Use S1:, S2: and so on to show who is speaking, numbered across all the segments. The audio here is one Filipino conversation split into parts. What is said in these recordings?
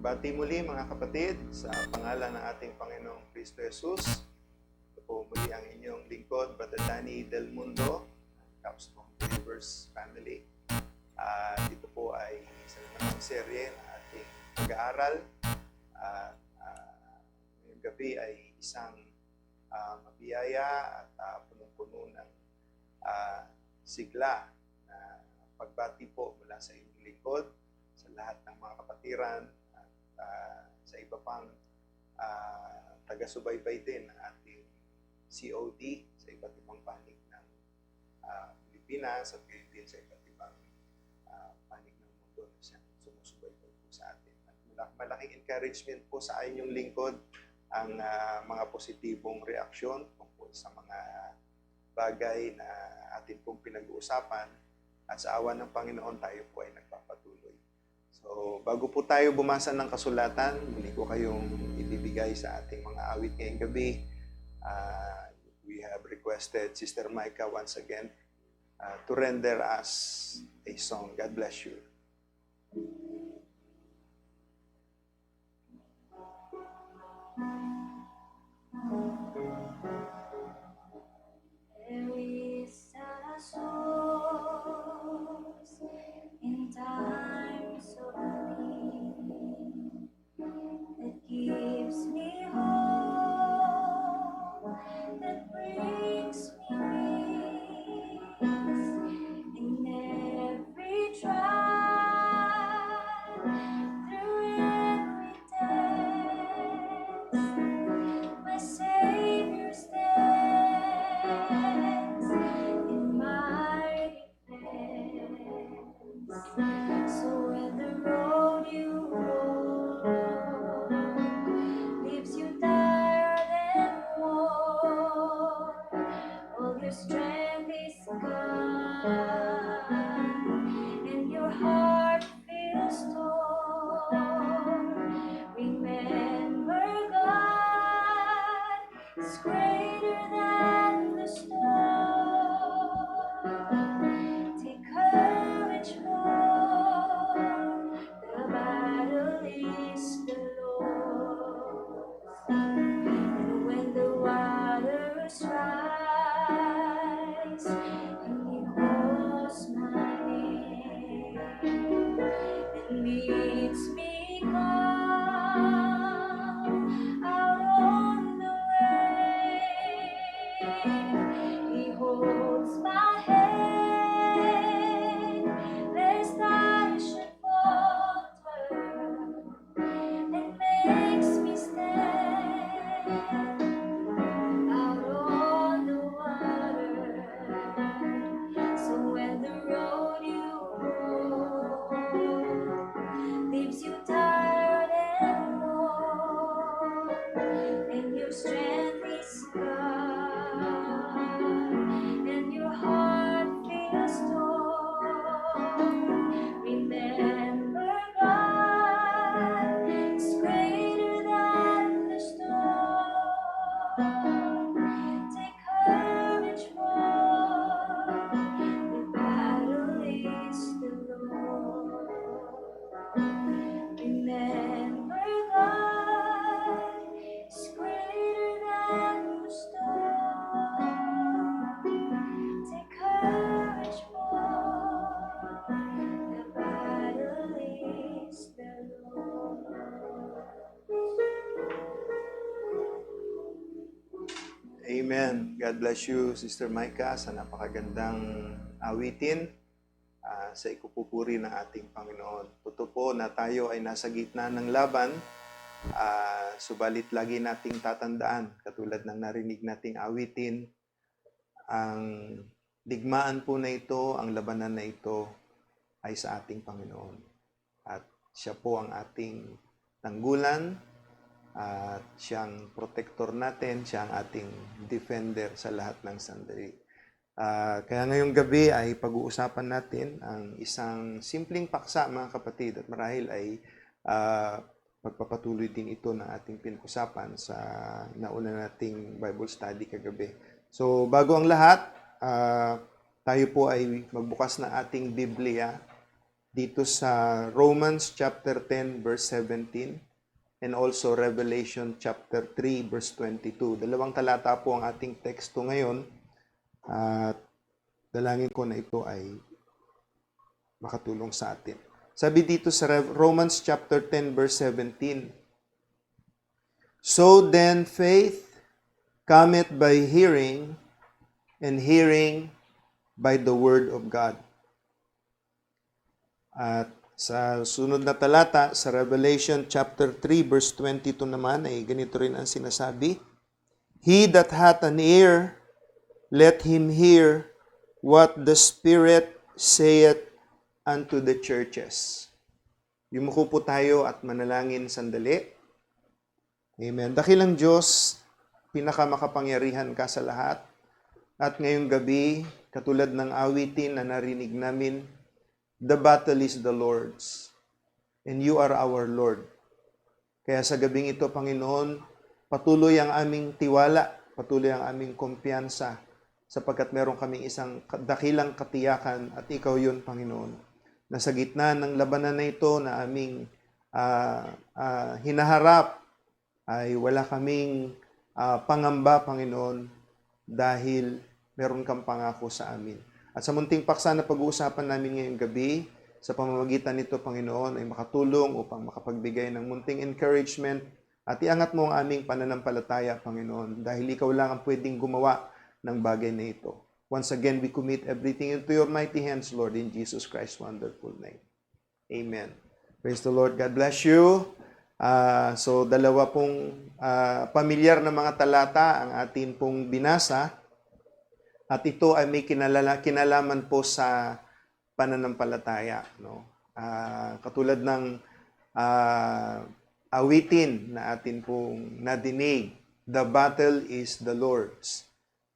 S1: Pagbati muli mga kapatid sa pangalan ng ating Panginoong Kristo Jesus. Ito po muli ang inyong lingkod, Brother Danny Del Mundo, ng Capstone Believers Family. Dito po ay isa naman serye ng ating pag-aaral. Ngayong gabi ay isang mabiyaya at punong-puno ng sigla na pagbati po mula sa inyong lingkod, sa lahat ng mga kapatiran at sa iba pang taga-subaybay din ng ating COD sa iba't ibang panig ng Pilipinas at gayon din sa iba't ibang panig ng mundo na siyang sumusubaybay po sa atin. At malaking encouragement po sa inyong lingkod ang mga positibong reaksyon tungkol sa mga bagay na atin pong pinag-uusapan at sa awa ng Panginoon tayo po ay nagpapatuloy. So, bago po tayo bumasa ng kasulatan, muli ko kayong ibibigay sa ating mga awit ngayong gabi. We have requested Sister Micah once again to render us a song. God bless you.
S2: There is a source in times of need that gives me hope, that brings me peace in every trial, through every test. My Savior stands in my defense. So when the road you walk leaves you tired and worn, all your strength is gone, and your heart feels torn. Remember, God is greater than the storm. Take courage, for the battle is the Lord's. And when the waters rise, and He calls my name and leads me calm out on the way, He holds my hand lest I should falter, and makes me stand out on the water. So when the road you walk leaves you tired and worn, and your strength is gone, and your heart feels torn, remember, God is greater than the storm. Take courage, for the battle is the Lord. Remember, God is greater than the storm. Take courage, for the battle is the Lord.
S1: Amen. God bless you, Sister Micah, sa napakagandang awitin sa ikupupuri ng ating Panginoon. Totoo po na tayo ay nasa gitna ng laban, subalit lagi nating tatandaan, katulad ng narinig nating awitin, ang digmaan po na ito, ang labanan na ito ay sa ating Panginoon. At siya po ang ating tanggulan, at siyang protector natin, siya ang ating defender sa lahat ng sandali. Kaya ngayong gabi ay pag-uusapan natin ang isang simpleng paksa, mga kapatid, at marahil ay magpapatuloy din ito ng ating pinag-usapan sa nauna nating Bible study kagabi. So bago ang lahat, tayo po ay magbukas ng ating Biblia dito sa Romans chapter 10 verse 17 and also Revelation chapter 3 verse 22. Dalawang talata po ang ating teksto ngayon at dalangin ko na ito ay makatulong sa atin. Sabi dito sa Romans chapter 10 verse 17, "So then faith cometh by hearing, and hearing by the word of God." At sa sunod na talata, sa Revelation chapter 3 verse 22 naman, ay ganito rin ang sinasabi, "He that hath an ear, let him hear what the Spirit saith unto the churches." Yumuko po tayo at manalangin sandali. Amen. Dakilang Diyos, pinakamakapangyarihan ka sa lahat. At ngayong gabi, katulad ng awitin na narinig namin, the battle is the Lord's, and you are our Lord. Kaya sa gabing ito, Panginoon, patuloy ang aming tiwala, patuloy ang aming kumpiyansa, sapagkat meron kaming isang dakilang katiyakan at ikaw yun, Panginoon, na sa gitna ng labanan na ito na aming hinaharap, ay wala kaming pangamba, Panginoon, dahil meron kang pangako sa amin. At sa munting paksa na pag-uusapan namin ngayong gabi, sa pamamagitan nito, Panginoon, ay makatulong upang makapagbigay ng munting encouragement at iangat mo ang aming pananampalataya, Panginoon, dahil ikaw lang ang pwedeng gumawa ng bagay na ito. Once again, we commit everything into your mighty hands, Lord, in Jesus Christ's wonderful name. Amen. Praise the Lord. God bless you. So, dalawa pong pamilyar na mga talata ang atin pong binasa. At ito ay may kinalaman po sa pananampalataya. No? Katulad ng awitin na atin pong nadinig, the battle is the Lord's.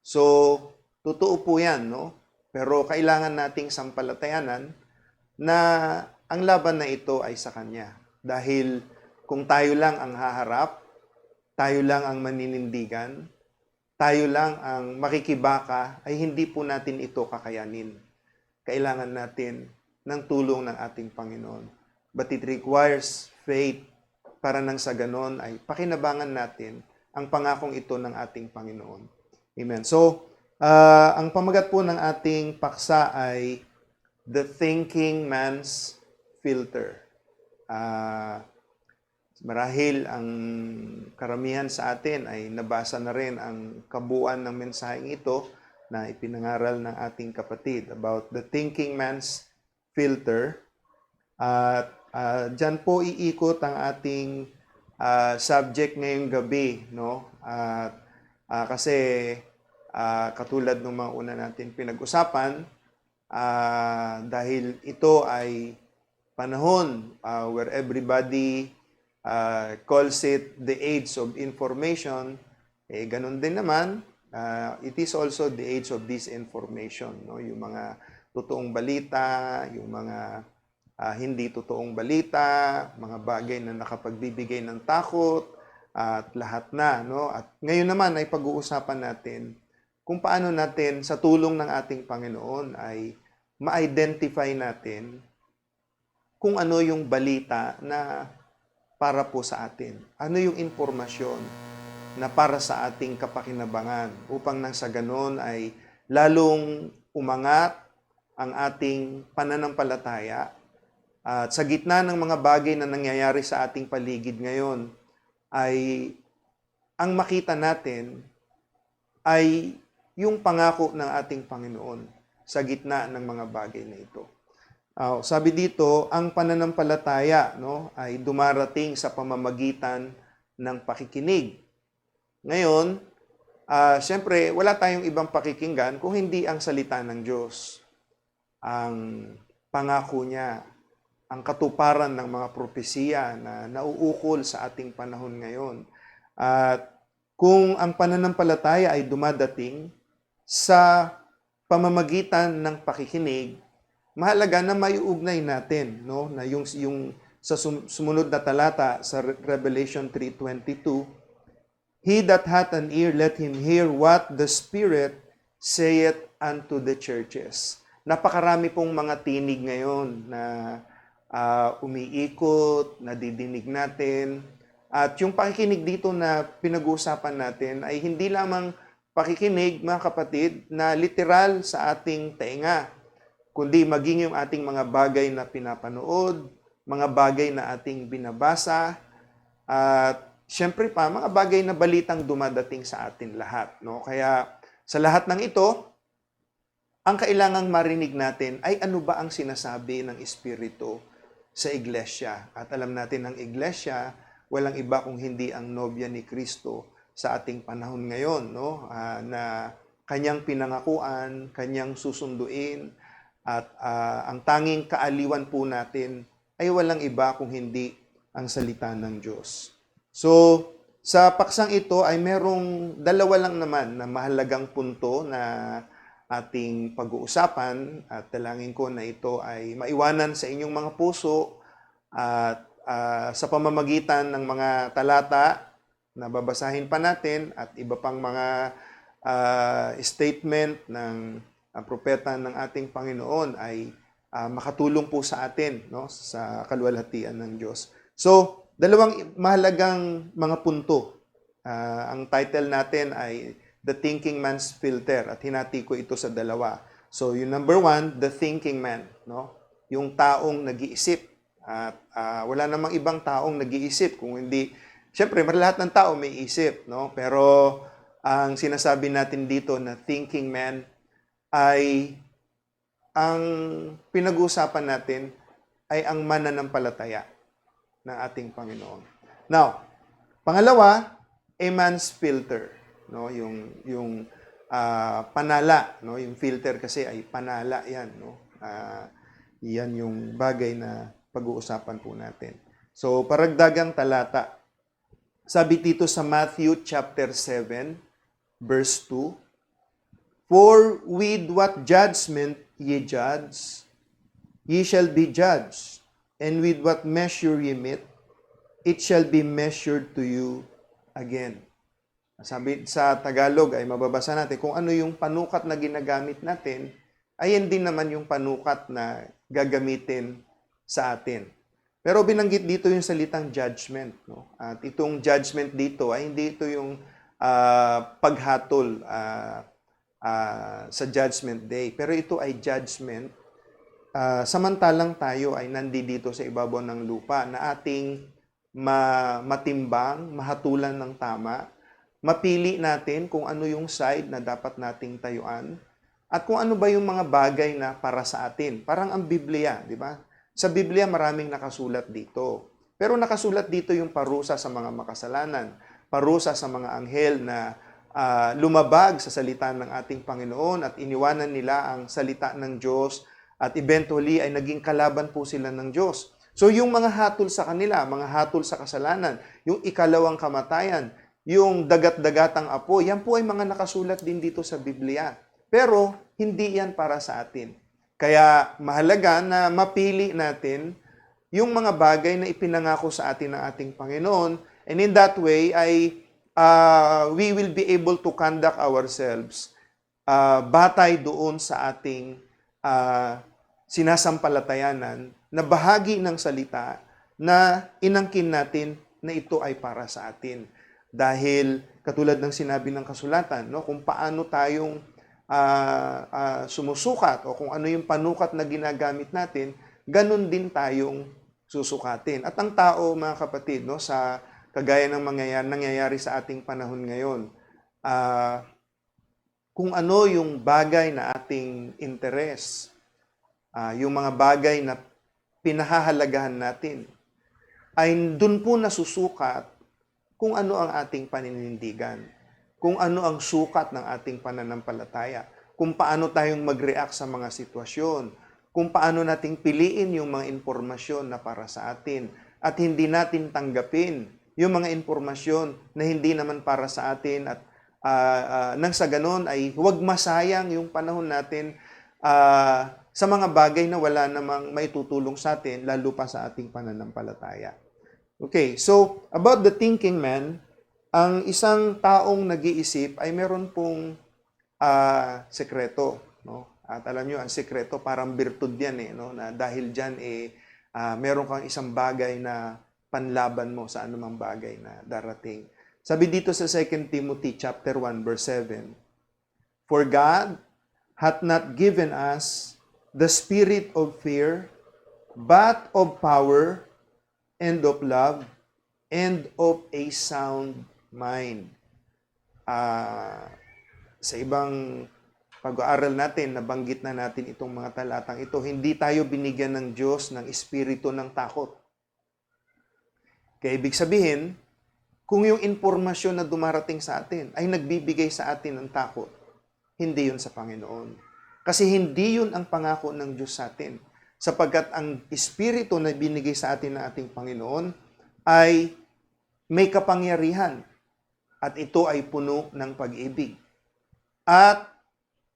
S1: So, totoo po yan, no? Pero kailangan nating sampalatayanan na ang laban na ito ay sa Kanya. Dahil kung tayo lang ang haharap, tayo lang ang maninindigan, tayo lang ang makikibaka, ay hindi po natin ito kakayanin. Kailangan natin ng tulong ng ating Panginoon. But it requires faith para nang sa ganon ay pakinabangan natin ang pangakong ito ng ating Panginoon. Amen. So, ang pamagat po ng ating paksa ay The Thinking Man's Filter. Marahil ang karamihan sa atin ay nabasa na rin ang kabuuan ng mensaheng ito na ipinangaral ng ating kapatid about the thinking man's filter. At dyan po iikot ang ating subject ngayong gabi, no? Kasi katulad ng mga una natin pinag-usapan, dahil ito ay panahon where everybody calls it the age of information, ganun din naman, it is also the age of disinformation. No? Yung mga totoong balita, yung mga hindi totoong balita, mga bagay na nakapagbibigay ng takot, at lahat na. No? At ngayon naman ay pag-uusapan natin kung paano natin sa tulong ng ating Panginoon ay ma-identify natin kung ano yung balita na para po sa atin. Ano yung impormasyon na para sa ating kapakinabangan upang nang sa ganon ay lalong umangat ang ating pananampalataya at sa gitna ng mga bagay na nangyayari sa ating paligid ngayon ay ang makita natin ay yung pangako ng ating Panginoon sa gitna ng mga bagay na ito. Sabi dito, ang pananampalataya, no, ay dumarating sa pamamagitan ng pakikinig. Ngayon, siyempre, wala tayong ibang pakikinggan kung hindi ang salita ng Diyos. Ang pangako niya, ang katuparan ng mga propesiya na nauukol sa ating panahon ngayon. At kung ang pananampalataya ay dumadating sa pamamagitan ng pakikinig, mahalaga na maiugnay natin, no, na yung sa sumunod na talata sa Revelation 3:22, "He that hath an ear, let him hear what the Spirit saith unto the churches." Napakarami pong mga tinig ngayon na umiikot, nadidinig natin. At yung pakikinig dito na pinag-uusapan natin ay hindi lamang pakikinig, mga kapatid, na literal sa ating tenga, kundi maging yung ating mga bagay na pinapanood, mga bagay na ating binabasa, at syempre pa, mga bagay na balitang dumadating sa atin lahat. No? Kaya sa lahat ng ito, ang kailangang marinig natin ay ano ba ang sinasabi ng Espiritu sa iglesia. At alam natin ang iglesia, walang iba kung hindi ang nobya ni Kristo sa ating panahon ngayon, no? Na kanyang pinangakuan, kanyang susunduin, at ang tanging kaaliwan po natin ay walang iba kung hindi ang salita ng Diyos. So, sa paksang ito ay merong dalawa lang naman na mahalagang punto na ating pag-uusapan, at dalangin ko na ito ay maiwanan sa inyong mga puso at sa pamamagitan ng mga talata na babasahin pa natin at iba pang mga statement ng propeta ng ating Panginoon ay makatulong po sa atin, no, sa kaluwalhatian ng Diyos. So, dalawang mahalagang mga punto. Ang title natin ay The Thinking Man's Filter, at hinati ko ito sa dalawa. So, yung number 1, the thinking man, no? Yung taong nag-iisip. At wala namang ibang taong nag-iisip kung hindi, syempre, lahat ng tao may isip, no? Pero ang sinasabi natin dito na thinking man ay ang pinag-uusapan natin ay ang mananampalataya ng ating Panginoon. Now, pangalawa, a man's filter, no? Yung panala, no? Yung filter kasi ay panala 'yan, no? Yan yung bagay na pag-uusapan po natin. So, paragdagang talata. Sabi dito sa Matthew chapter 7, verse 2, "For with what judgment ye judge, ye shall be judged, and with what measure ye mete, it shall be measured to you again." Sabi sa Tagalog ay mababasa natin kung ano yung panukat na ginagamit natin, ay hindi naman yung panukat na gagamitin sa atin. Pero binanggit dito yung salitang judgment, no? At itong judgment dito ay hindi ito yung paghatol sa judgment day. Pero ito ay judgment samantalang tayo ay nandito sa ibabaw ng lupa na ating matimbang, mahatulan ng tama, mapili natin kung ano yung side na dapat nating tayuan, at kung ano ba yung mga bagay na para sa atin. Parang ang Biblia, di ba? Sa Biblia maraming nakasulat dito. Pero nakasulat dito yung parusa sa mga makasalanan, parusa sa mga anghel na lumabag sa salita ng ating Panginoon at iniwanan nila ang salita ng Diyos, at eventually ay naging kalaban po sila ng Diyos. So yung mga hatol sa kanila, mga hatol sa kasalanan, yung ikalawang kamatayan, yung dagat-dagatang apo, yan po ay mga nakasulat din dito sa Biblia. Pero hindi yan para sa atin. Kaya mahalaga na mapili natin yung mga bagay na ipinangako sa atin ng ating Panginoon, and in that way ay we will be able to conduct ourselves batay doon sa ating sinasampalatayanan na bahagi ng salita na inangkin natin na ito ay para sa atin. Dahil katulad ng sinabi ng kasulatan, no, kung paano tayong sumusukat o kung ano yung panukat na ginagamit natin, ganun din tayong susukatin. At ang tao, mga kapatid, no, sa kagaya ng nangyayari sa ating panahon ngayon, kung ano yung bagay na ating interes, yung mga bagay na pinahahalagahan natin, ay dun po nasusukat kung ano ang ating paninindigan, kung ano ang sukat ng ating pananampalataya, kung paano tayong mag-react sa mga sitwasyon, kung paano nating piliin yung mga impormasyon na para sa atin, at hindi natin tanggapin yung mga impormasyon na hindi naman para sa atin, at nang sa ganon ay huwag masayang yung panahon natin sa mga bagay na wala namang maitutulong sa atin, lalo pa sa ating pananampalataya. Okay, so about the thinking man, ang isang taong nag-iisip ay meron pong sekreto, no? At alam nyo, ang sekreto parang birtud yan, no? Na dahil dyan meron kang isang bagay na panlaban mo sa anumang bagay na darating. Sabi dito sa 2 Timothy chapter 1 verse 7, "For God hath not given us the spirit of fear, but of power and of love and of a sound mind." Sa ibang pag-aaral natin, nabanggit na natin itong mga talatang ito, hindi tayo binigyan ng Diyos ng espiritu ng takot. Kaya ibig sabihin, kung yung impormasyon na dumarating sa atin ay nagbibigay sa atin ng takot, hindi yun sa Panginoon. Kasi hindi yun ang pangako ng Diyos sa atin. Sapagkat ang espiritu na binigay sa atin ng ating Panginoon ay may kapangyarihan at ito ay puno ng pag-ibig. At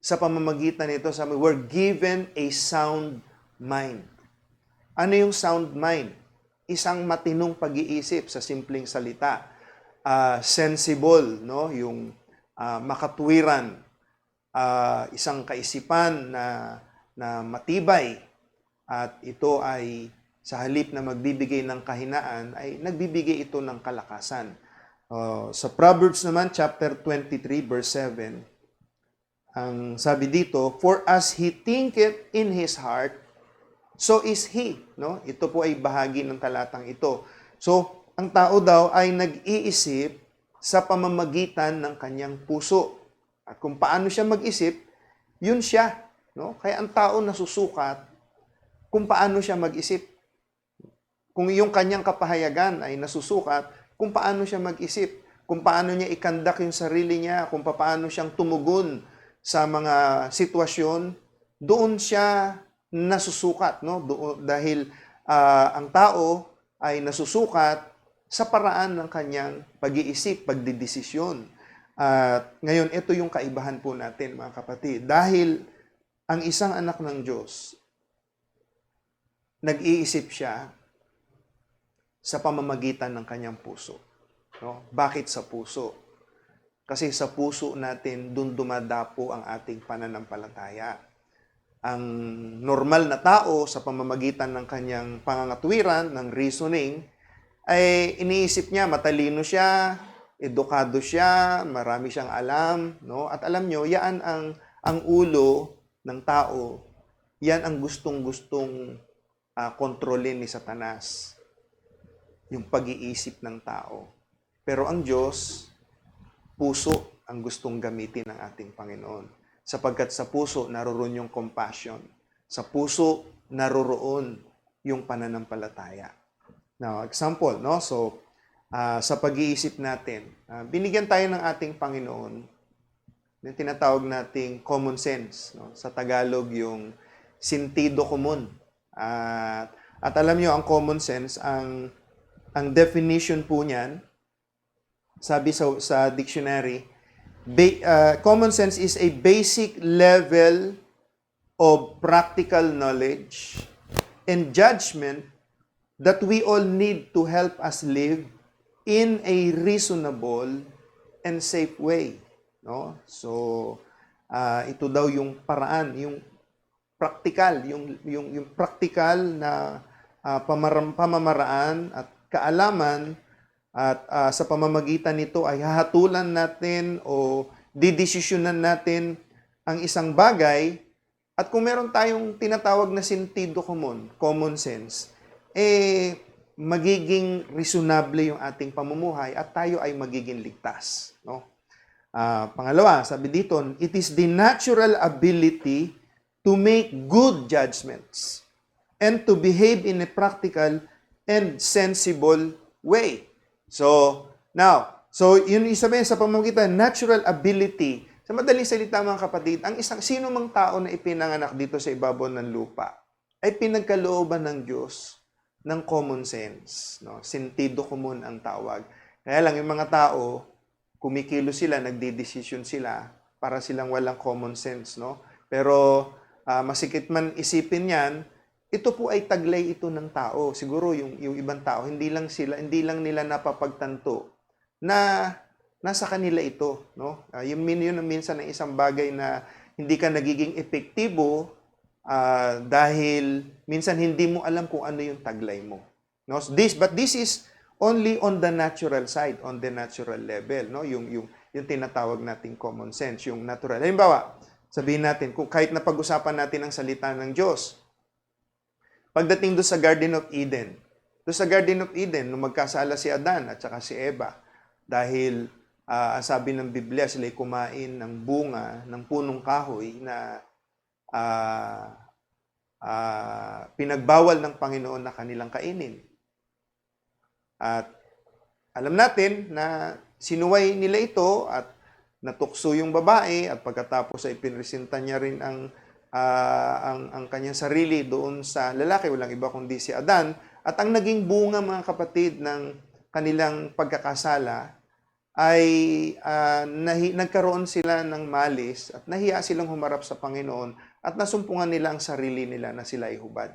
S1: sa pamamagitan nito, sabi, we're given a sound mind. Ano yung sound mind? Isang matinong pag-iisip sa simpleng salita. Sensible, no? Yung makatwiran. Isang kaisipan na matibay. At ito ay sa halip na magbibigay ng kahinaan, ay nagbibigay ito ng kalakasan. Sa Proverbs naman, chapter 23, verse 7, ang sabi dito, "For as he thinketh in his heart, so is he." No? Ito po ay bahagi ng talatang ito. So, ang tao daw ay nag-iisip sa pamamagitan ng kanyang puso. At kung paano siya mag-isip, yun siya. No? Kaya ang tao nasusukat kung paano siya mag-isip. Kung yung kanyang kapahayagan ay nasusukat, kung paano siya mag-isip, kung paano niya ikandak yung sarili niya, kung paano siyang tumugon sa mga sitwasyon, doon siya nasusukat, no? Dahil ang tao ay nasusukat sa paraan ng kanyang pag-iisip, pagdidesisyon. At ngayon, ito yung kaibahan po natin, mga kapatid. Dahil ang isang anak ng Diyos, nag-iisip siya sa pamamagitan ng kanyang puso. No? Bakit sa puso? Kasi sa puso natin, dun dumadapo ang ating pananampalataya. Ang normal na tao, sa pamamagitan ng kanyang pangangatwiran, ng reasoning, ay iniisip niya, matalino siya, edukado siya, marami siyang alam. No? At alam nyo, yan ang ulo ng tao. Yan ang gustong-gustong kontrolin ni Satanas. Yung pag-iisip ng tao. Pero ang Diyos, puso ang gustong gamitin ng ating Panginoon. Sapagkat sa puso, naroroon yung compassion. Sa puso, naroroon yung pananampalataya. Now, example, no? So, sa pag-iisip natin, binigyan tayo ng ating Panginoon yung tinatawag nating common sense. No? Sa Tagalog, yung sentido común. At alam nyo, ang common sense, ang definition po niyan, sabi sa dictionary, common sense is a basic level of practical knowledge and judgment that we all need to help us live in a reasonable and safe way. No? So, ito daw yung paraan, yung practical, yung practical na pamamaraan at kaalaman. At sa pamamagitan nito ay hahatulan natin o didesisyonan natin ang isang bagay. At kung meron tayong tinatawag na sentido common sense, magiging reasonable yung ating pamumuhay at tayo ay magiging ligtas. No? Pangalawa, sabi dito, it is the natural ability to make good judgments and to behave in a practical and sensible way. So, yun isabihin sa pamamagitan, natural ability. Sa madaling salita, mga kapatid, ang sino mang tao na ipinanganak dito sa ibabaw ng lupa ay pinagkalooban ng Diyos ng common sense. No? Sentido común ang tawag. Kaya lang, yung mga tao, kumikilo sila, nagdidesisyon sila, para silang walang common sense. No? Pero, masikip man isipin yan, ito po ay taglay ito ng tao. Siguro yung ibang tao, hindi lang nila napapagtanto na nasa kanila ito. No? Yun minsan ng isang bagay na hindi ka nagiging epektibo dahil minsan hindi mo alam kung ano yung taglay mo. No? But this is only on the natural side, on the natural level, no? Yung tinatawag nating common sense, yung natural. Halimbawa, sabihin natin, kung kahit na pag-usapan natin ang salita ng Diyos, pagdating doon sa Garden of Eden, doon sa Garden of Eden, nung magkasala si Adan at saka si Eva, dahil ang sabi ng Biblia, sila'y kumain ng bunga ng punong kahoy na pinagbawal ng Panginoon na kanilang kainin. At alam natin na sinuway nila ito at natukso yung babae at pagkatapos ay pinresenta niya rin ang kanyang sarili doon sa lalaki, walang iba kundi si Adan. At ang naging bunga, mga kapatid, ng kanilang pagkakasala ay nagkaroon sila ng malis at nahiya silang humarap sa Panginoon at nasumpungan nila ang sarili nila na sila ay hubad.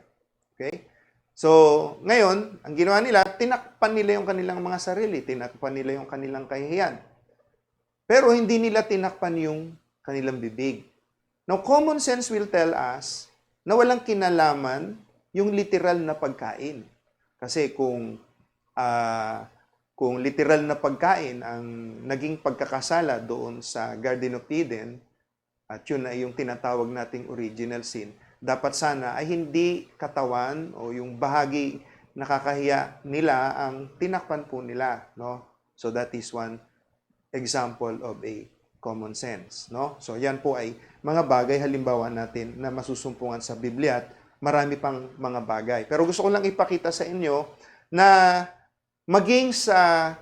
S1: Okay? So, ngayon, ang ginawa nila, tinakpan nila yung kanilang mga sarili, tinakpan nila yung kanilang kahihiyan. Pero hindi nila tinakpan yung kanilang bibig. Now, common sense will tell us na walang kinalaman yung literal na pagkain. Kasi kung literal na pagkain ang naging pagkakasala doon sa Garden of Eden, at yun ay yung tinatawag nating original sin, dapat sana ay hindi katawan o yung bahagi nakakahiya nila ang tinakpan po nila, no? So that is one example of a common sense, no? So yan po ay mga bagay halimbawa natin na masusumpungan sa Biblia at marami pang mga bagay. Pero gusto ko lang ipakita sa inyo na maging sa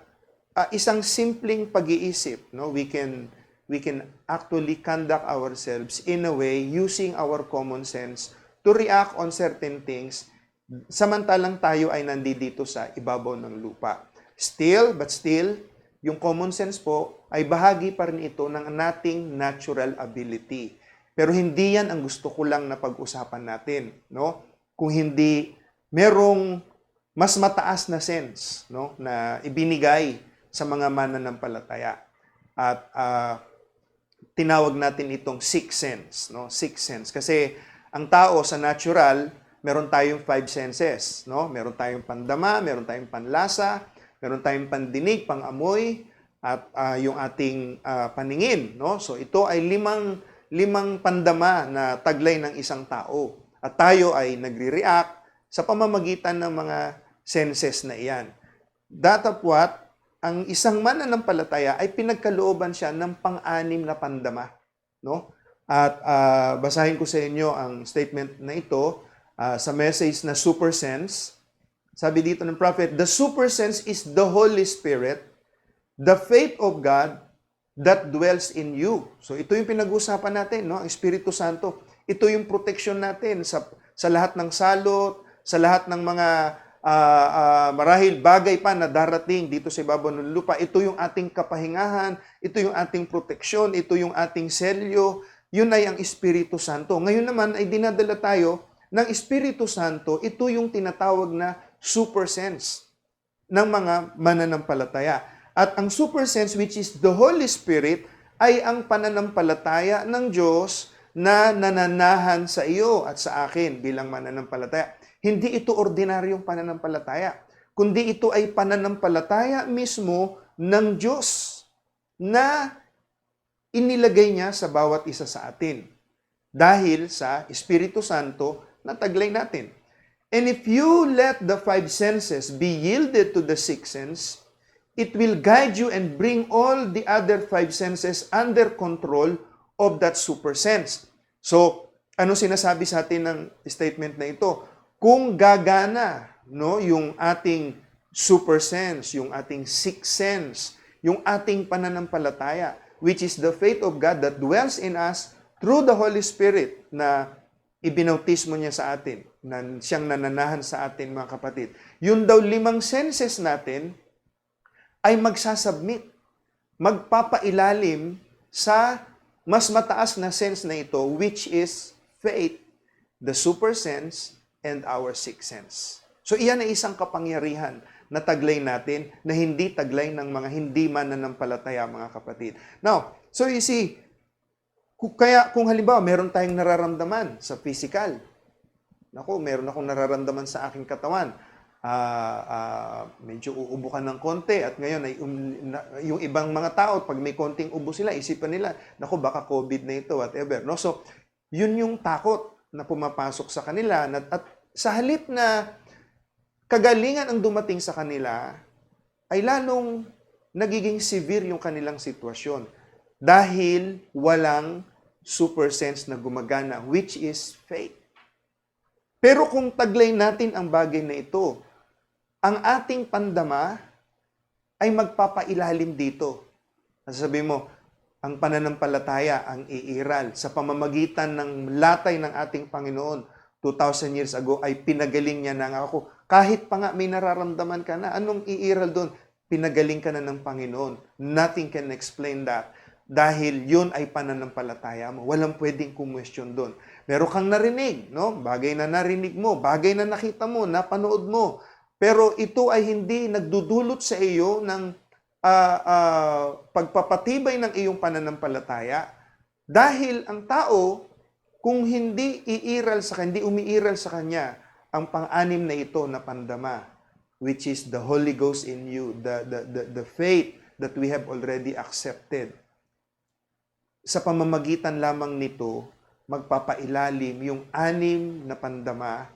S1: isang simpleng pag-iisip, no? We can actually conduct ourselves in a way using our common sense to react on certain things samantalang tayo ay nandito sa ibabaw ng lupa. Still, yung common sense po ay bahagi pa rin ito ng nating natural ability. Pero hindi yan ang gusto ko lang na pag-usapan natin, no? Kung hindi merong mas mataas na sense, no, na ibinigay sa mga mananampalataya. At tinawag natin itong sixth sense, no? Sixth sense. Kasi ang tao sa natural, meron tayong five senses, no? Meron tayong pandama, meron tayong panlasa, meron tayong pandinig, pangamoy, at yung ating paningin, no? So ito ay limang pandama na taglay ng isang tao. At tayo ay nagre-react sa pamamagitan ng mga senses na iyan. Datapwat, ang isang mananampalataya ay pinagkalooban siya ng pang-anim na pandama, no? At basahin ko sa inyo ang statement na ito sa message na super sense. Sabi dito ng prophet, the super sense is the Holy Spirit, the faith of God that dwells in you. So ito yung pinag-usapan natin, no? Ang Espiritu Santo. Ito yung protection natin sa lahat ng salot, sa lahat ng mga marahil bagay pa na darating dito sa ibabaw ng lupa. Ito yung ating kapahingahan, ito yung ating proteksyon, ito yung ating selyo. Yun ay ang Espiritu Santo. Ngayon naman ay dinadala tayo ng Espiritu Santo. Ito yung tinatawag na super sense ng mga mananampalataya. At ang super sense, which is the Holy Spirit, ay ang pananampalataya ng Diyos na nananahan sa iyo at sa akin bilang mananampalataya. Hindi ito ordinaryong pananampalataya, kundi ito ay pananampalataya mismo ng Diyos na inilagay niya sa bawat isa sa atin dahil sa Espiritu Santo na taglay natin. And if you let the five senses be yielded to the sixth sense, it will guide you and bring all the other five senses under control of that super sense. So, ano sinasabi sa atin ng statement na ito? Kung gagana, no, yung ating super sense, yung ating sixth sense, yung ating pananampalataya, which is the faith of God that dwells in us through the Holy Spirit na ibinautismo niya sa atin, na siyang nananahan sa atin, mga kapatid. Yun daw limang senses natin ay magsasubmit, magpapailalim sa mas mataas na sense na ito, which is faith, the super sense, and our sixth sense. So iyan ay isang kapangyarihan na taglay natin na hindi taglay ng mga hindi mananampalataya, mga kapatid. Now, so you see, Kaya kung halimbawa meron tayong nararamdaman sa physical, naku, meron akong nararamdaman sa aking katawan, medyo uubo ka ng konti at ngayon ay yung ibang mga tao, pag may konting ubo sila, isipan nila, naku, baka COVID na ito, whatever. No? So, yun yung takot na pumapasok sa kanila at sa halip na kagalingan ang dumating sa kanila, ay lalong nagiging severe yung kanilang sitwasyon dahil walang super sense na gumagana, which is faith. Pero kung taglay natin ang bagay na ito, ang ating pandama ay magpapailalim dito. Sabi mo, ang pananampalataya, ang iiral, sa pamamagitan ng latay ng ating Panginoon, 2,000 years ago, ay pinagaling niya na ako. Kahit pa nga may nararamdaman ka na, anong iiral doon? Pinagaling ka na ng Panginoon. Nothing can explain that. Dahil yun ay pananampalataya mo. Walang pwedeng kumwestiyon doon. Meron kang narinig, no? Bagay na narinig mo, bagay na nakita mo, napanood mo. Pero ito ay hindi nagdudulot sa iyo ng pagpapatibay ng iyong pananampalataya. Dahil ang tao, kung hindi umiiral sa kanya ang pang-anim na ito na pandama, which is the Holy Ghost in you, the faith that we have already accepted. Sa pamamagitan lamang nito, magpapailalim yung anim na pandama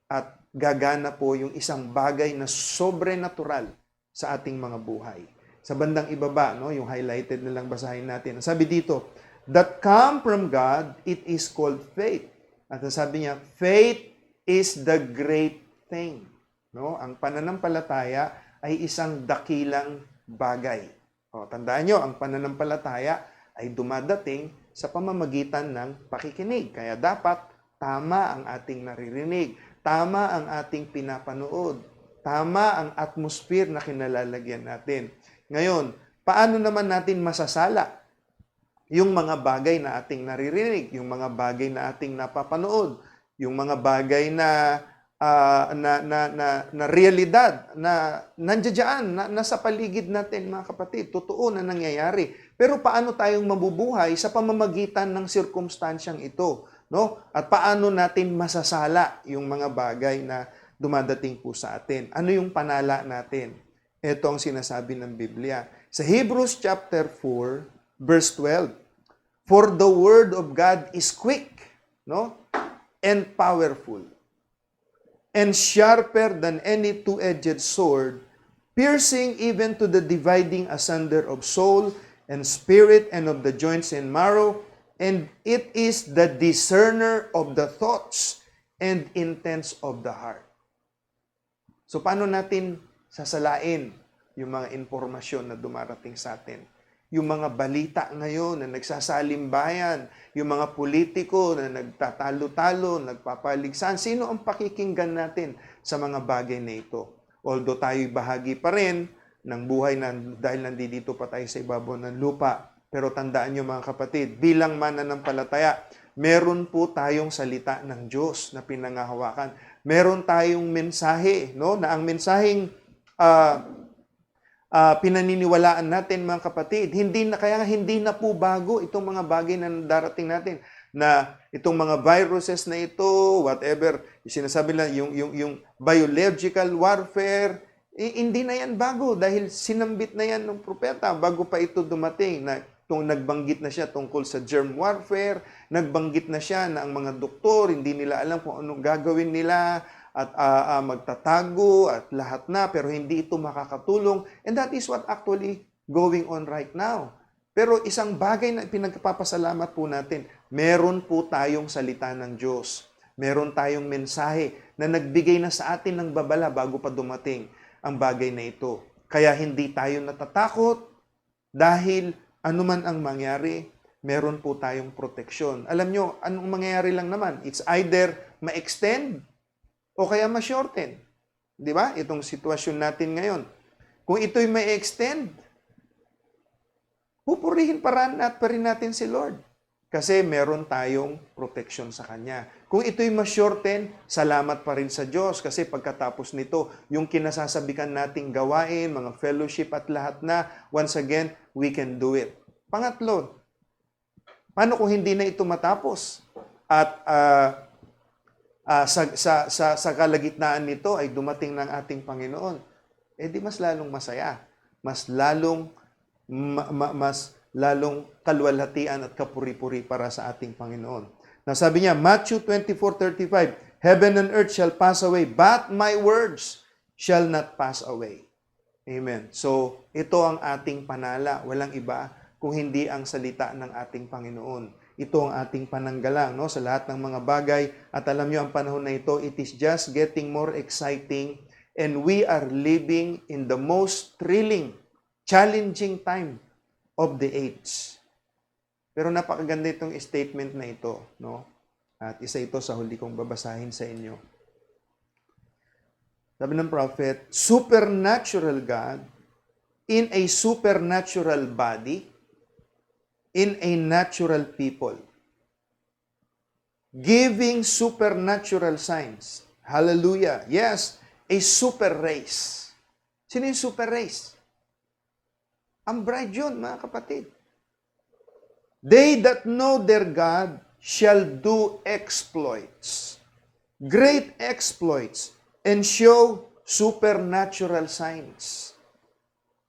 S1: at gagana po yung isang bagay na sobrenatural sa ating mga buhay. Sa bandang ibaba, no, yung highlighted na lang basahin natin. Sabi dito, that come from God, it is called faith. At sabi niya, faith is the great thing. No? Ang pananampalataya ay isang dakilang bagay. O, tandaan nyo, ang pananampalataya ay dumadating sa pamamagitan ng pakikinig. Kaya dapat tama ang ating naririnig, tama ang ating pinapanood, tama ang atmosphere na kinalalagyan natin. Ngayon, paano naman natin masasala yung mga bagay na ating naririnig, yung mga bagay na ating napapanood, yung mga bagay na realidad na nandiyan, nasa paligid natin, mga kapatid, totoo na nangyayari. Pero paano tayong mabubuhay sa pamamagitan ng sirkumstansyang ito, no? At paano natin masasala yung mga bagay na dumadating po sa atin? Ano yung panala natin? Ito ang sinasabi ng Biblia. Sa Hebrews chapter 4, verse 12, for the word of God is quick, no? And powerful, and sharper than any two-edged sword, piercing even to the dividing asunder of soul and spirit and of the joints and marrow, and it is the discerner of the thoughts and intents of the heart. So paano natin sasalain yung mga impormasyon na dumarating sa atin? Yung mga balita ngayon na nagsasalimbayan, yung mga politiko na nagtatalo-talo, nagpapaligsan, sino ang pakikinggan natin sa mga bagay na ito? Although tayo'y bahagi pa rin ng buhay dahil nandito pa tayo sa ibabaw ng lupa. Pero tandaan nyo mga kapatid, bilang mananampalataya, meron po tayong salita ng Diyos na pinangahawakan. Meron tayong mensahe, no? Na ang mensaheng pinaniniwalaan natin mga kapatid. Kaya hindi na po bago itong mga bagay na darating natin. Na itong mga viruses na ito, whatever, sinasabi lang, yung biological warfare, hindi na yan bago dahil sinambit na yan ng propeta bago pa ito dumating. Nagbanggit na siya tungkol sa germ warfare, nagbanggit na siya na ang mga doktor, hindi nila alam kung anong gagawin nila, at magtatago at lahat na, pero hindi ito makakatulong. And that is what actually going on right now. Pero isang bagay na pinagpapasalamat po natin, meron po tayong salita ng Diyos. Meron tayong mensahe na nagbigay na sa atin ng babala bago pa dumating ang bagay na ito. Kaya hindi tayo natatakot dahil anuman ang mangyari, meron po tayong proteksyon. Alam nyo, anong mangyayari lang naman? It's either ma-extend o kaya ma-shorten. Di ba? Itong sitwasyon natin ngayon. Kung ito'y may extend, pupurihin pa rin natin si Lord. Kasi meron tayong protection sa Kanya. Kung ito'y ma-shorten, salamat pa rin sa Diyos. Kasi pagkatapos nito, yung kinasasabikan nating gawain, mga fellowship at lahat na, once again, we can do it. Pangatlo, Paano kung hindi na ito matapos? At sa kalagitnaan nito ay dumating ng ating Panginoon. Eh di mas lalong masaya. Mas lalong kalwalhatian at kapuri-puri para sa ating Panginoon. Nasabi niya, Matthew 24:35, Heaven and earth shall pass away, but my words shall not pass away. Amen. So, ito ang ating panala. Walang iba kung hindi ang salita ng ating Panginoon. Ito ang ating pananggalang, no, sa lahat ng mga bagay. At alam nyo, ang panahon na ito, it is just getting more exciting, and we are living in the most thrilling, challenging time of the age. Pero napakaganda itong statement na ito, no? At isa ito sa huli kong babasahin sa inyo. Sabi ng prophet, supernatural God in a supernatural body, in a natural people, giving supernatural signs. Hallelujah. Yes, a super race. Sino yung super race? Ang bride yun, mga kapatid. They that know their God shall do exploits, great exploits, and show supernatural signs.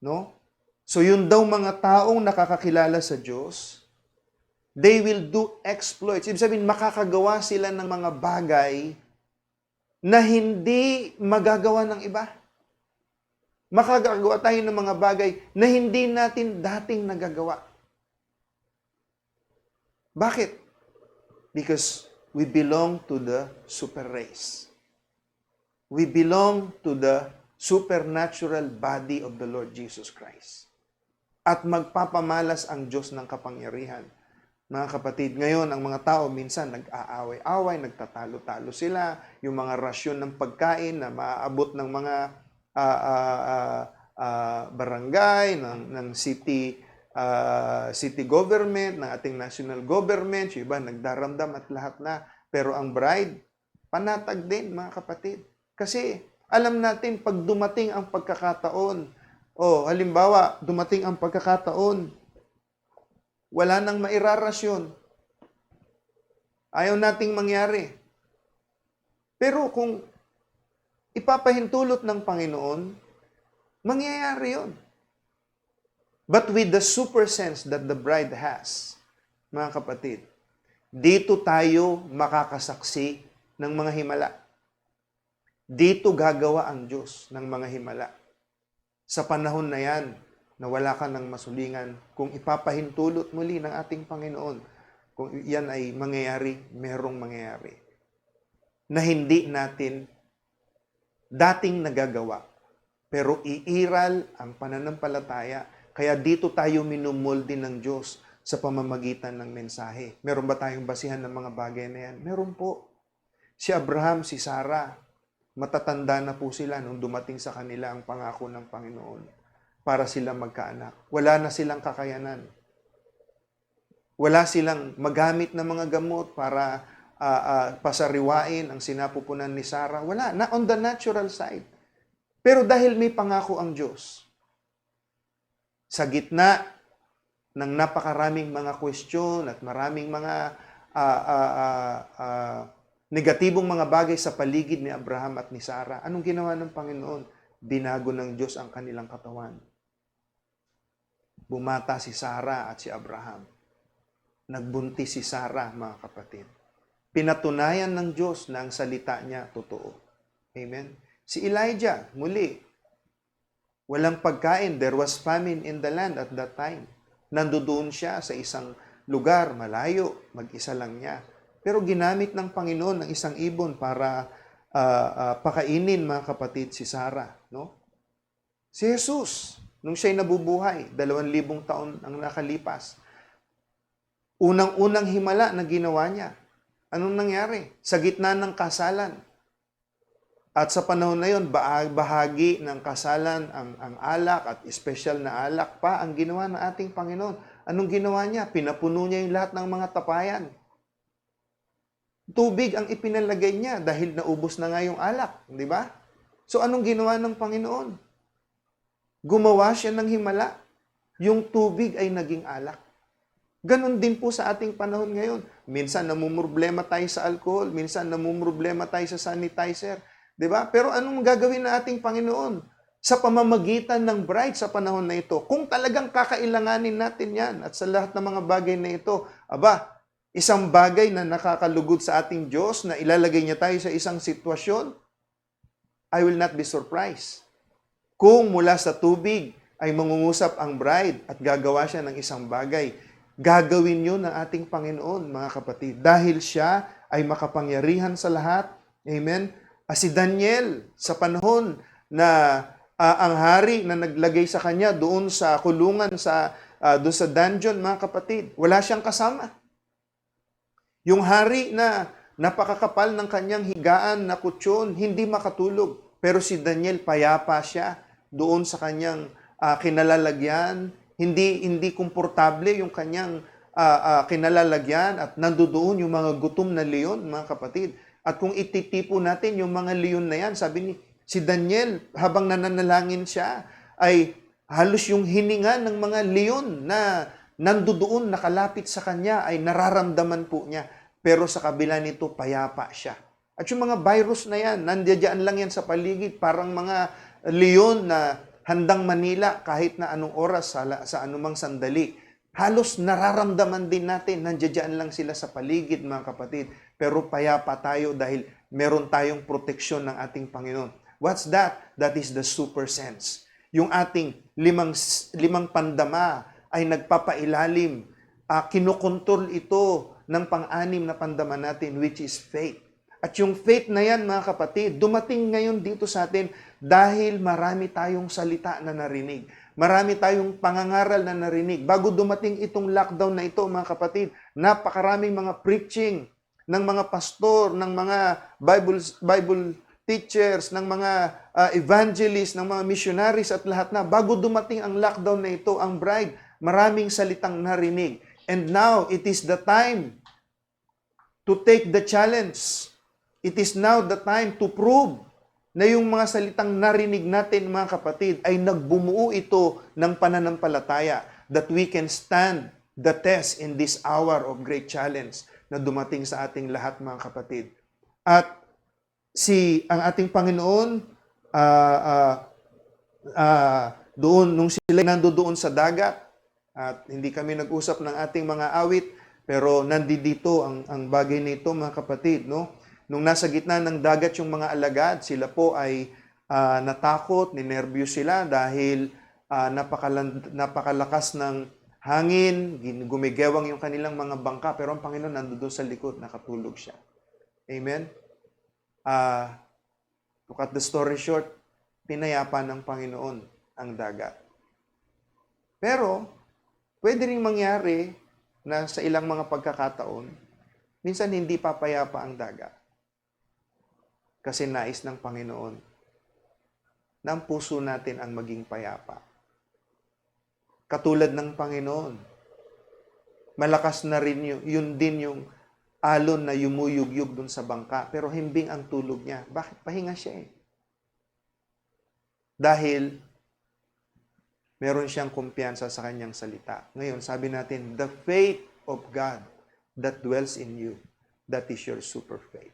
S1: No? So yun daw mga taong nakakakilala sa Diyos, they will do exploits. Ibig sabihin, makakagawa sila ng mga bagay na hindi magagawa ng iba. Makakagawa tayo ng mga bagay na hindi natin dating nagagawa. Bakit? Because we belong to the super race. We belong to the supernatural body of the Lord Jesus Christ. At magpapamalas ang Diyos ng kapangyarihan. Mga kapatid, ngayon ang mga tao minsan nag-aaway-away, nagtatalo-talo sila, yung mga rasyon ng pagkain na maaabot ng mga barangay, ng city government, ng ating national government, yung iba nagdaramdam at lahat na. Pero ang bride, panatag din mga kapatid. Kasi alam natin pag dumating ang pagkakataon, halimbawa, dumating ang pagkakataon, wala nang mairarasyon. Ayaw nating mangyari. Pero kung ipapahintulot ng Panginoon, mangyayari yon. But with the super sense that the bride has, mga kapatid, dito tayo makakasaksi ng mga himala. Dito gagawa ang Diyos ng mga himala. Sa panahon na yan, na wala ka ng masulingan, kung ipapahintulot muli ng ating Panginoon, kung yan ay mangyayari, merong mangyayari. Na hindi natin dating nagagawa. Pero iiral ang pananampalataya. Kaya dito tayo minumuldi ng Diyos sa pamamagitan ng mensahe. Meron ba tayong basihan ng mga bagay na yan? Meron po. Si Abraham, si Sarah, matatanda na po sila nung dumating sa kanila ang pangako ng Panginoon para sila magkaanak. Wala na silang kakayanan. Wala silang magamit na mga gamot para pasariwain ang sinapupunan ni Sarah. Wala. Na on the natural side. Pero dahil may pangako ang Diyos, sa gitna ng napakaraming mga question at maraming mga negatibong mga bagay sa paligid ni Abraham at ni Sarah, anong ginawa ng Panginoon? Binago ng Diyos ang kanilang katawan. Bumata si Sarah at si Abraham. Nagbuntis si Sarah, mga kapatid. Pinatunayan ng Diyos na ang salita niya totoo. Amen? Si Elijah, muli, walang pagkain. There was famine in the land at that time. Nandoon siya sa isang lugar, malayo, mag-isa lang niya. Pero ginamit ng Panginoon ng isang ibon para pakainin, mga kapatid, si Sarah. No? Si Jesus, nung siya'y nabubuhay, 2,000 taon ang nakalipas. Unang-unang himala na ginawa niya. Anong nangyari? Sa gitna ng kasalan. At sa panahon na yon, bahagi ng kasalan ang alak at special na alak pa ang ginawa ng ating Panginoon. Anong ginawa niya? Pinapuno niya yung lahat ng mga tapayan. Tubig ang ipinalagay niya dahil naubos na nga yung alak. Di ba? So anong ginawa ng Panginoon? Gumawa siya ng himala. Yung tubig ay naging alak. Ganon din po sa ating panahon ngayon. Minsan namumroblema tayo sa alcohol, minsan namumroblema tayo sa sanitizer. 'Di ba? Pero anong gagawin ng ating Panginoon? Sa pamamagitan ng bride sa panahon na ito, kung talagang kakailanganin natin yan at sa lahat ng mga bagay na ito, isang bagay na nakakalugod sa ating Diyos na ilalagay niya tayo sa isang sitwasyon, I will not be surprised. Kung mula sa tubig ay mangungusap ang bride at gagawa siya ng isang bagay, gagawin yun ng ating Panginoon, mga kapatid. Dahil siya ay makapangyarihan sa lahat. Amen? Si Daniel, sa panahon na ang hari na naglagay sa kanya doon sa kulungan, doon sa dungeon, mga kapatid, wala siyang kasama. Yung hari na napakakapal ng kanyang higaan na kutsyon, hindi makatulog. Pero si Daniel, payapa siya doon sa kanyang kinalalagyan. Hindi komportable yung kanyang kinalalagyan at nandoon yung mga gutom na leon, mga kapatid. At kung ititipo natin yung mga leon na yan, sabi ni si Daniel, habang nananalangin siya, ay halos yung hininga ng mga leon na nandoon nakalapit sa kanya ay nararamdaman po niya. Pero sa kabila nito, payapa siya. At yung mga virus na yan, nandiyan lang yan sa paligid, parang mga leon na handang manila kahit na anong oras sa anumang sandali. Halos nararamdaman din natin, nandiyan lang sila sa paligid, mga kapatid. Pero payapa tayo dahil meron tayong proteksyon ng ating Panginoon. What's that? That is the super sense. Yung ating limang pandama ay nagpapailalim. Kinokontrol ito ng pang-anim na pandama natin, which is faith. At yung faith na yan, mga kapatid, dumating ngayon dito sa atin dahil marami tayong salita na narinig. Marami tayong pangangaral na narinig. Bago dumating itong lockdown na ito, mga kapatid, napakaraming mga preaching ng mga pastor, ng mga Bible teachers, ng mga evangelists, ng mga missionaries at lahat na. Bago dumating ang lockdown na ito, ang bride, maraming salitang narinig. And now, it is the time to take the challenge. It is now the time to prove na yung mga salitang narinig natin, mga kapatid, ay nagbumuo ito ng pananampalataya that we can stand the test in this hour of great challenge na dumating sa ating lahat, mga kapatid. At ang ating Panginoon, doon, nung sila nandoon sa dagat, at hindi kami nag-usap ng ating mga awit, pero nandito ang bagay nito, mga kapatid, no? Nung nasa gitna ng dagat yung mga alagad, sila po ay natakot, ninervyos sila dahil napakalakas ng hangin, gumigewang yung kanilang mga bangka, pero ang Panginoon nandoon sa likod, nakatulog siya. Amen? To cut the story short, pinayapa ng Panginoon ang dagat. Pero, pwede rin mangyari na sa ilang mga pagkakataon, minsan hindi papayapa ang dagat. Kasi nais ng Panginoon na ang puso natin ang maging payapa. Katulad ng Panginoon, malakas na rin yun din yung alon na yumuyugyug dun sa bangka, pero himbing ang tulog niya. Bakit? Pahinga siya eh. Dahil meron siyang kumpiyansa sa kanyang salita. Ngayon, sabi natin, the faith of God that dwells in you, that is your super faith.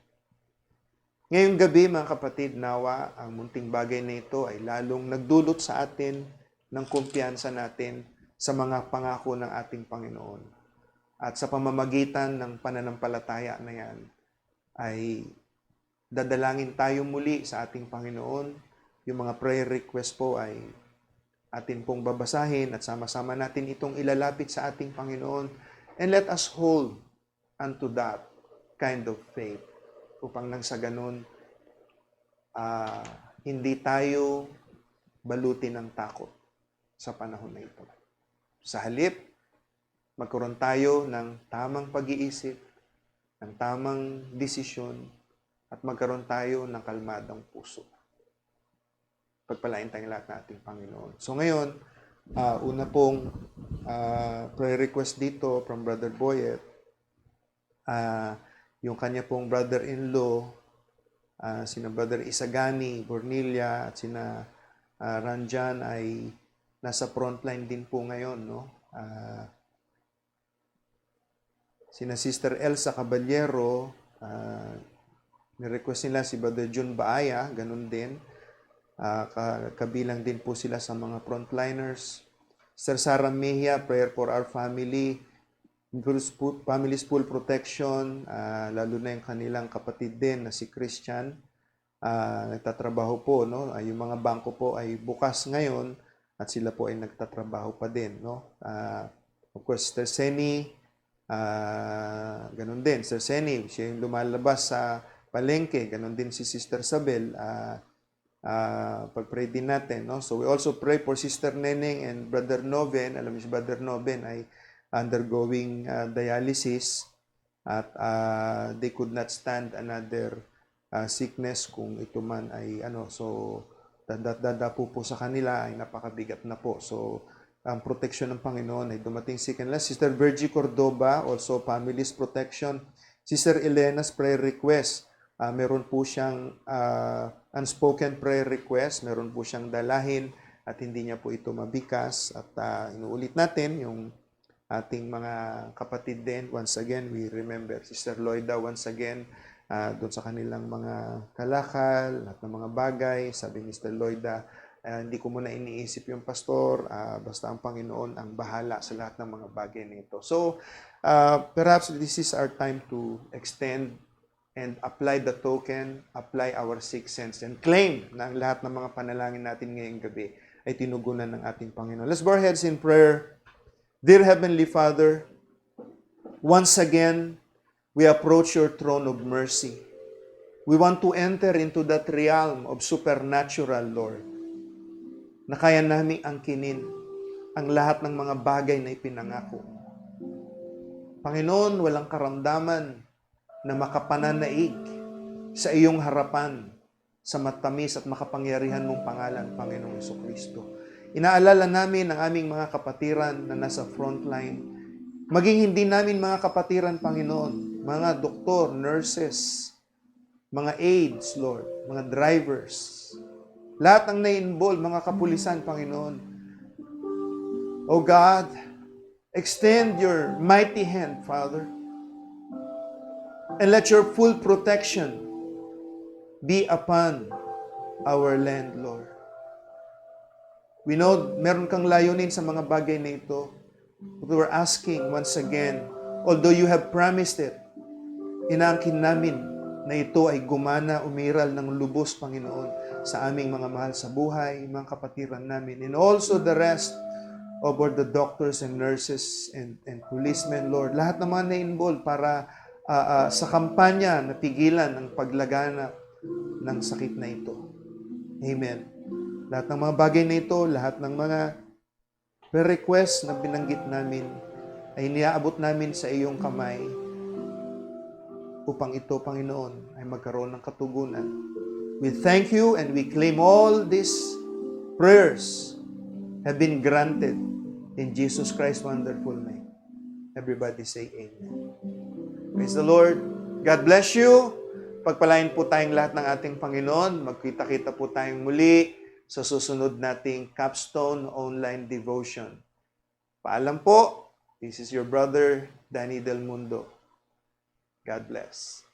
S1: Ngayong gabi, mga kapatid, nawa, ang munting bagay na ito ay lalong nagdulot sa atin ng kumpiyansa natin sa mga pangako ng ating Panginoon. At sa pamamagitan ng pananampalataya na yan, ay dadalangin tayo muli sa ating Panginoon. Yung mga prayer request po ay atin pong babasahin at sama-sama natin itong ilalapit sa ating Panginoon. And let us hold unto that kind of faith upang nang sa ganun, hindi tayo balutin ng takot sa panahon na ito. Sa halip, magkaroon tayo ng tamang pag-iisip, ng tamang desisyon, at magkaroon tayo ng kalmadang puso. Pagpalain tayong lahat ng ating Panginoon. So ngayon, una pong prayer request dito from Brother Boyet, yung kanya pong brother-in-law, sina Brother Isagani, Bornilla, at sina Ranjan ay nasa frontline din po ngayon, no? sina Sister Elsa Caballero, ni-request nila si Brother Jun Baaya, ganun din. Kabilang din po sila sa mga frontliners. Sister Sarah Mejia, prayer for our family, family's full protection, lalo na yung kanilang kapatid din na si Christian. Nagtatrabaho po, no? Yung mga bangko po ay bukas ngayon at sila po ay nagtatrabaho pa din, no? Of course, Sister Seni, ganun din. Sister Seni, siya yung lumalabas sa palengke. Ganun din si Sister Sabel. Pag-pray din natin, no? So we also pray for Sister Neneng and Brother Noven. Alam niyo si Brother Noven ay undergoing dialysis at they could not stand another sickness kung ito man ay so dadapo po sa kanila ay napakabigat na po. So ang protection ng Panginoon ay dumating sa kanila. Sister Virgie Cordoba, also family's protection. Sister Elena's prayer request, meron po siyang unspoken prayer request, meron po siyang dalahin at hindi niya po ito mabikas. At inuulit natin yung ating mga kapatid din. Once again, we remember Sister Loida once again doon sa kanilang mga kalakal at ng mga bagay. Sabi ni Sister Loida, hindi ko muna iniisip yung pastor, basta ang Panginoon ang bahala sa lahat ng mga bagay nito. So, perhaps this is our time to extend and apply the token, apply our sixth sense, and claim na ang lahat ng mga panalangin natin ngayong gabi ay tinugunan ng ating Panginoon. Let's bow our heads in prayer. Dear Heavenly Father, once again, we approach your throne of mercy. We want to enter into that realm of supernatural, Lord, na kaya naming angkinin ang lahat ng mga bagay na ipinangako. Panginoon, walang karamdaman na makapananaig sa iyong harapan sa matamis at makapangyarihan mong pangalan, Panginoong Jesucristo. Inaalala namin ang aming mga kapatiran na nasa frontline. Maging hindi namin mga kapatiran, Panginoon, mga doktor, nurses, mga aides, Lord, mga drivers, lahat ng na-involve, mga kapulisan, Panginoon. O God, extend your mighty hand, Father, and let your full protection be upon our land, Lord. We know meron kang layunin sa mga bagay na ito. But we're asking once again, although you have promised it, inaangkin namin na ito ay gumana, umiral ng lubos, Panginoon, sa aming mga mahal sa buhay, mga kapatiran namin, and also the rest of the doctors and nurses and policemen, Lord. Lahat ng mga na-involved para sa kampanya na pigilan ang paglaganap ng sakit na ito. Amen. Lahat ng mga bagay na ito, lahat ng mga request na binanggit namin ay niaabot namin sa iyong kamay upang ito, Panginoon, ay magkaroon ng katugunan. We thank you and we claim all these prayers have been granted in Jesus Christ's wonderful name. Everybody say amen. Praise the Lord. God bless you. Pagpalain po tayong lahat ng ating Panginoon. Magkita-kita po tayong muli sa susunod nating Capstone Online Devotion. Paalam po. This is your brother, Danny Del Mundo. God bless.